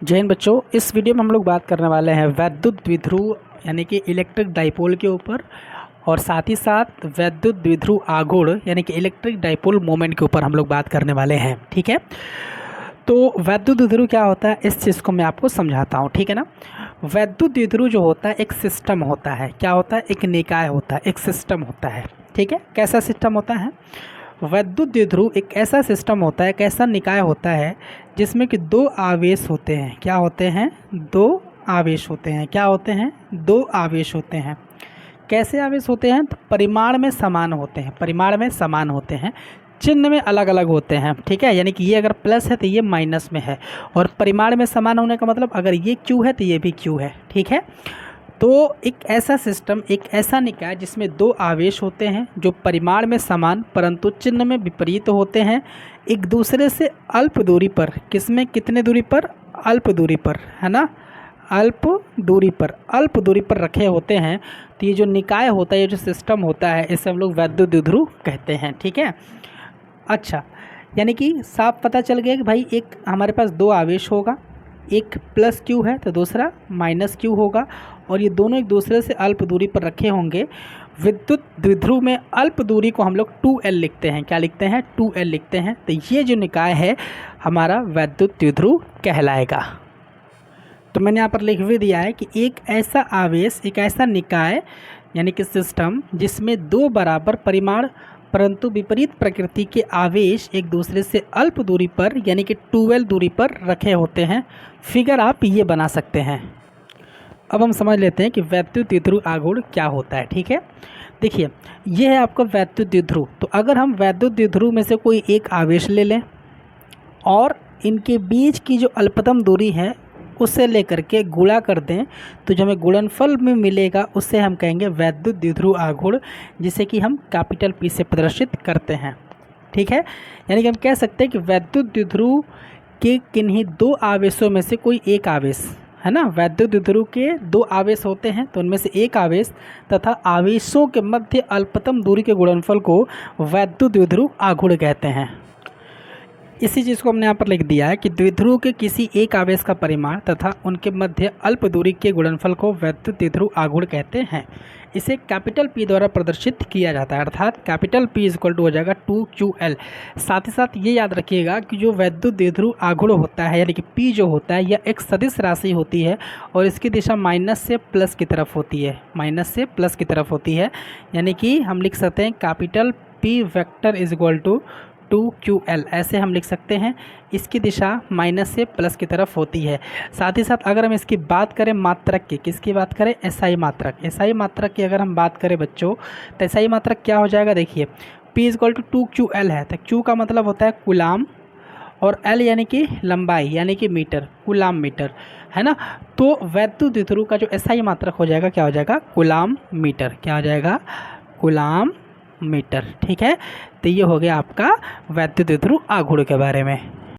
जय हिंद बच्चों, इस वीडियो में हम लोग बात करने वाले हैं वैद्युत द्विध्रुव यानी कि इलेक्ट्रिक डाइपोल के ऊपर और साथ ही साथ वैद्युत द्विध्रुव आघूर्ण यानी कि इलेक्ट्रिक डाइपोल मोमेंट के ऊपर हम लोग बात करने वाले हैं। ठीक है, तो वैद्युत द्विध्रुव क्या होता है इस चीज़ को मैं आपको समझाता हूँ। ठीक है ना, वैद्युत द्विध्रुव जो होता है एक सिस्टम होता है। क्या होता है? एक निकाय होता है, एक सिस्टम होता है। ठीक है, कैसा सिस्टम होता है? वैद्युत द्विध्रुव एक ऐसा सिस्टम होता है, एक ऐसा निकाय होता है जिसमें कि दो आवेश होते हैं। क्या होते हैं? दो आवेश होते हैं। क्या होते हैं? दो आवेश होते हैं। कैसे आवेश होते हैं? तो परिमाण में समान होते हैं। परिमाण में समान होते हैं, चिन्ह में अलग अलग होते हैं। ठीक है, यानी कि ये अगर प्लस है तो ये माइनस में है, और परिमाण में समान होने का मतलब अगर ये क्यू है तो ये भी क्यू है। ठीक है, तो एक ऐसा सिस्टम, एक ऐसा निकाय जिसमें दो आवेश होते हैं जो परिमाण में समान परंतु चिन्ह में विपरीत होते हैं, एक दूसरे से अल्प दूरी पर। किसमें? कितने दूरी पर? अल्प दूरी पर, है ना, अल्प दूरी पर, अल्प दूरी पर रखे होते हैं। तो ये जो निकाय होता है, ये जो सिस्टम होता है, इसे हम लोग वैद्युत द्विध्रुव कहते हैं। ठीक है, अच्छा, यानी कि साफ पता चल गया कि भाई एक हमारे पास दो आवेश होगा, एक प्लस क्यू है तो दूसरा माइनस क्यू होगा, और ये दोनों एक दूसरे से अल्प दूरी पर रखे होंगे। विद्युत द्विध्रुव में अल्प दूरी को हम लोग 2L लिखते हैं। क्या लिखते हैं? 2L लिखते हैं। तो ये जो निकाय है हमारा वैद्युत द्विध्रुव कहलाएगा। तो मैंने यहाँ पर लिख भी दिया है कि एक ऐसा आवेश, एक ऐसा निकाय यानी कि सिस्टम जिसमें दो बराबर परिमाण परंतु विपरीत प्रकृति के आवेश एक दूसरे से अल्प दूरी पर यानी कि 2L दूरी पर रखे होते हैं। फिगर आप ये बना सकते हैं। अब हम समझ लेते हैं कि वैद्युत द्विध्रुव आघूर्ण क्या होता है। ठीक है, देखिए ये है आपका वैद्युत द्विध्रुव। तो अगर हम वैद्युत द्विध्रुव में से कोई एक आवेश ले लें और इनके बीच की जो अल्पतम दूरी है उससे लेकर के गुणा कर दें, तो जो हमें गुणनफल में मिलेगा उससे हम कहेंगे वैद्युत द्विध्रुव आघूर्ण, जिसे कि हम कैपिटल P से प्रदर्शित करते हैं। ठीक है, यानी कि हम कह सकते हैं कि वैद्युत द्विध्रुव के किन्हीं दो आवेशों में से कोई एक आवेश, है ना, वैद्युत द्विध्रुव के दो आवेश होते हैं तो उनमें से एक आवेश तथा आवेशों के मध्य अल्पतम दूरी के गुणनफल को वैद्युत द्विध्रुव आघूर्ण कहते हैं। इसी चीज़ को हमने यहाँ पर लिख दिया है कि द्विध्रुव के किसी एक आवेश का परिमाण तथा उनके मध्य अल्प दूरी के गुणनफल को वैद्युत द्विध्रुव आघूर्ण कहते हैं। इसे कैपिटल P द्वारा प्रदर्शित किया जाता है, अर्थात कैपिटल P इक्वल टू हो जाएगा 2QL। साथ ही साथ ये याद रखिएगा कि जो वैद्युत द्विध्रुव आघूर्ण होता है यानी कि P जो होता है यह एक सदिश राशि होती है और इसकी दिशा माइनस से प्लस की तरफ होती है, माइनस से प्लस की तरफ होती है। यानी कि हम लिख सकते हैं capital P vector is equal to 2QL, ऐसे हम लिख सकते हैं। इसकी दिशा माइनस से प्लस की तरफ होती है। साथ ही साथ अगर हम इसकी बात करें मात्रक की, किसकी बात करें? SI मात्रक। SI मात्रक की अगर हम बात करें बच्चों तो SI मात्रक क्या हो जाएगा? देखिए P इक्वल टू 2QL है तो Q का मतलब होता है कुलाम और L यानी कि लंबाई यानी कि मीटर, कुलाम मीटर, है ना। तो वैद्युत द्विध्रुव का जो SI मात्रक हो जाएगा क्या हो जाएगा? Coulomb metre. क्या हो जाएगा? Coulomb metre. ठीक है, तो ये हो गया आपका वैद्युत द्विध्रुव आघूर्ण के बारे में।